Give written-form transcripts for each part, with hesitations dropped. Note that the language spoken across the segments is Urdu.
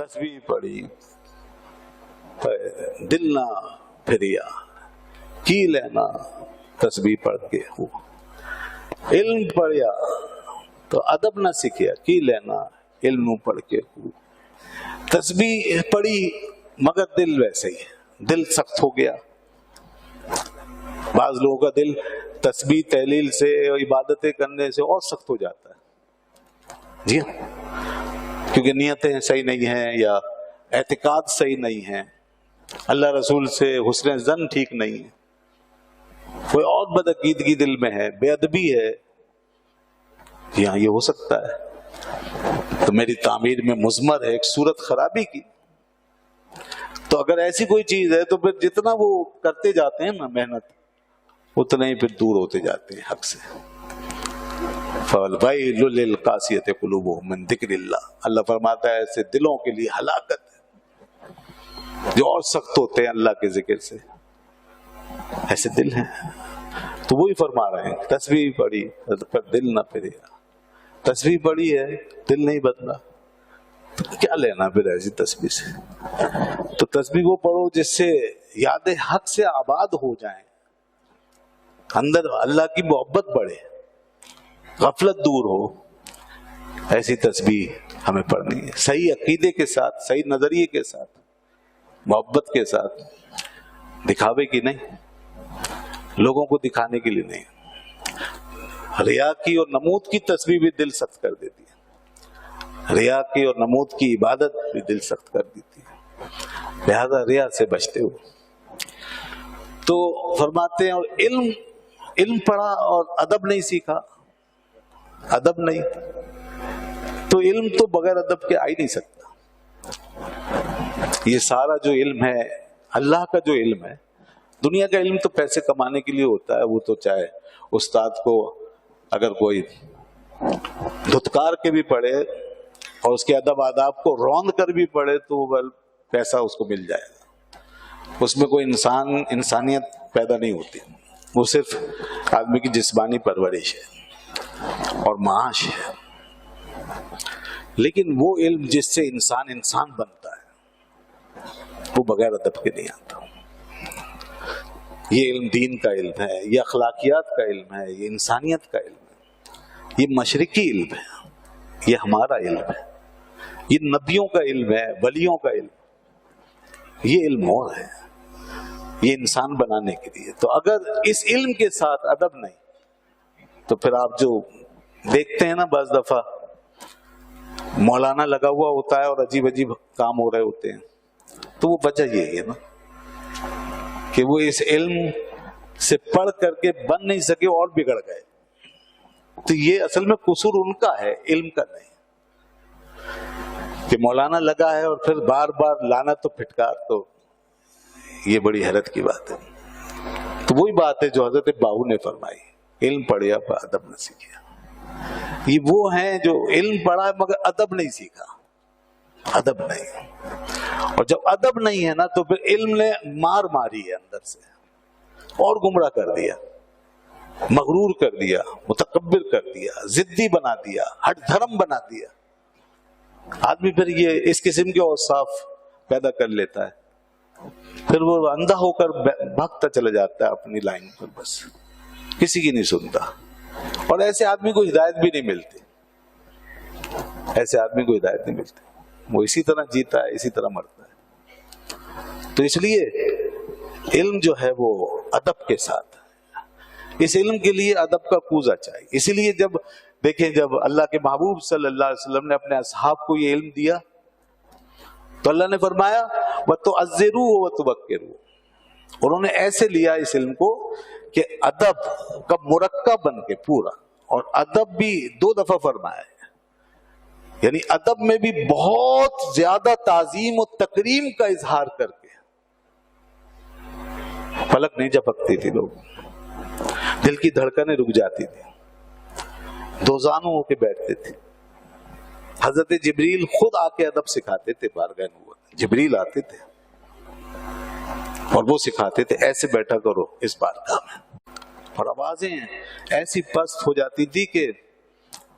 تسبیح پڑھی دل نہ پھریا، کی لینا تسبیح پڑھ کے ہو، علم پڑھیا تو ادب نہ سیکھیا، کی لینا علم پڑھ کے ہو، تسبیح پڑھی مگر دل ویسے ہی، دل سخت ہو گیا۔ بعض لوگوں کا دل تسبیح تحلیل سے عبادتیں کرنے سے اور سخت ہو جاتا ہے، جی ہاں، کیونکہ نیتیں صحیح نہیں ہیں یا اعتقاد صحیح نہیں ہے، اللہ رسول سے حسن ظن ٹھیک نہیں ہے، کوئی اور بدعقیدگی دل میں ہے، بے ادبی ہے، جی ہاں یہ ہو سکتا ہے، تو میری تعمیر میں مضمر ہے ایک صورت خرابی کی۔ تو اگر ایسی کوئی چیز ہے تو پھر جتنا وہ کرتے جاتے ہیں نا محنت، اتنے ہی پھر دور ہوتے جاتے ہیں حق سے۔ فَالْوَيْلُ لِلْقَاسِيَةِ قُلُوبُهُم مِّن ذِكْرِ اللَّهِ، اللہ فرماتا ہے ایسے دلوں کے لیے ہلاکت ہے جو اور سخت ہوتے ہیں اللہ کے ذکر سے، ایسے دل ہیں۔ تو وہی فرما رہے ہیں تسبیح پڑھی پر دل نہ پھریا، تسبیح پڑھی ہے دل نہیں بدلا، تو کیا لینا پھر ایسی تسبیح سے؟ تو تسبیح وہ پڑھو جس سے یاد حق سے آباد ہو جائیں، اندر اللہ کی محبت بڑھے، غفلت دور ہو، ایسی تسبیح ہمیں پڑھنی ہے، صحیح عقیدے کے ساتھ، صحیح نظریے کے ساتھ، محبت کے ساتھ، دکھاوے کی نہیں، لوگوں کو دکھانے کے لیے نہیں۔ ریا کی اور نمود کی تسبیح بھی دل سخت کر دیتی ہے، ریا کی اور نمود کی عبادت بھی دل سخت کر دیتی ہے، لہذا ریا سے بچتے ہو۔ تو فرماتے ہیں اور علم پڑھا اور ادب نہیں سیکھا، ادب نہیں، تو علم تو بغیر ادب کے آ ہی نہیں سکتا۔ یہ سارا جو علم ہے اللہ کا جو علم ہے، دنیا کا علم تو پیسے کمانے کے لیے ہوتا ہے، وہ تو چاہے استاد کو اگر کوئی دھتکار کے بھی پڑھے اور اس کے ادب آداب کو روند کر بھی پڑھے تو وہ پیسہ اس کو مل جائے گا، اس میں کوئی انسانیت پیدا نہیں ہوتی، وہ صرف آدمی کی جسمانی پرورش ہے اور معاش ہے۔ لیکن وہ علم جس سے انسان بنتا ہے وہ بغیر ادب کے نہیں آتا۔ یہ علم دین کا علم ہے، یہ اخلاقیات کا علم ہے، یہ انسانیت کا علم ہے، یہ مشرقی علم ہے، یہ ہمارا علم ہے، یہ نبیوں کا علم ہے، ولیوں کا علم، یہ علم اور ہے، یہ انسان بنانے کے لیے۔ تو اگر اس علم کے ساتھ ادب نہیں تو پھر آپ جو دیکھتے ہیں نا بعض دفعہ مولانا لگا ہوا ہوتا ہے اور عجیب عجیب کام ہو رہے ہوتے ہیں، تو وہ وجہ یہی ہے نا کہ وہ اس علم سے پڑھ کر کے بن نہیں سکے اور بگڑ گئے۔ تو یہ اصل میں قصور ان کا ہے، علم کا نہیں، کہ مولانا لگا ہے اور پھر بار بار لعنت و پھٹکار، تو یہ بڑی حیرت کی بات ہے۔ تو وہی بات ہے جو حضرت باہو نے فرمائی، علم پڑھیا پر ادب نہ سیکھیا۔ یہ وہ ہیں جو علم پڑھا مگر ادب نہیں سیکھا، ادب نہیں، اور جب ادب نہیں ہے نا تو پھر علم نے مار ماری ہے اندر سے، اور گمراہ کر دیا، مغرور کر دیا، متکبر کر دیا، ضدی بنا دیا، ہٹ دھرم بنا دیا۔ آدمی پھر یہ اس قسم کے اوصاف پیدا کر لیتا ہے، پھر وہ اندھا ہو کر بھاگتا چلا جاتا ہے اپنی لائن پر، بس کسی کی نہیں سنتا، اور ایسے آدمی کو ہدایت بھی نہیں ملتی، ایسے آدمی کو ہدایت نہیں ملتی، وہ اسی طرح جیتا ہے اسی طرح مرتا ہے۔ تو اس لیے علم جو ہے وہ ادب کے ساتھ، اس علم کے لیے ادب کا کوزہ چاہیے۔ اسی لیے جب دیکھیں جب اللہ کے محبوب صلی اللہ علیہ وسلم نے اپنے اصحاب کو یہ علم دیا تو اللہ نے فرمایا وَتُعَزِّرُوا وَتُبَكِّرُوا، انہوں نے ایسے لیا اس علم کو کہ ادب کا مرکب بن کے پورا، اور ادب بھی 2 دفعہ فرمایا ہے، یعنی ادب میں بھی بہت زیادہ تعظیم و تکریم کا اظہار کر کے، پلک نہیں جھپکتی تھی، لوگ دل کی دھڑکنیں رک جاتی تھی، دوزانوں ہو کے بیٹھتے تھے۔ حضرت جبریل خود آ کے ادب سکھاتے تھے، بارگاہ نبوت جبریل آتے تھے اور وہ سکھاتے تھے ایسے بیٹھا کرو اس بارگاہ میں، اور آوازیں ایسی پست ہو جاتی تھی کہ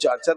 4-4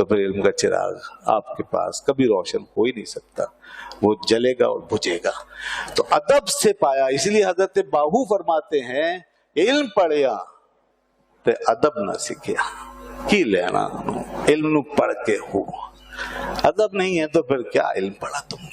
تو پھر علم کا چراغ آپ کے پاس کبھی روشن ہو ہی نہیں سکتا، وہ جلے گا اور بجھے گا۔ تو ادب سے پایا، اس لیے حضرت باہو فرماتے ہیں علم پڑھیا تے ادب نہ سیکھیا، کی لینا علم نو پڑھ کے ہو، ادب نہیں ہے تو پھر کیا علم پڑھا تم نے۔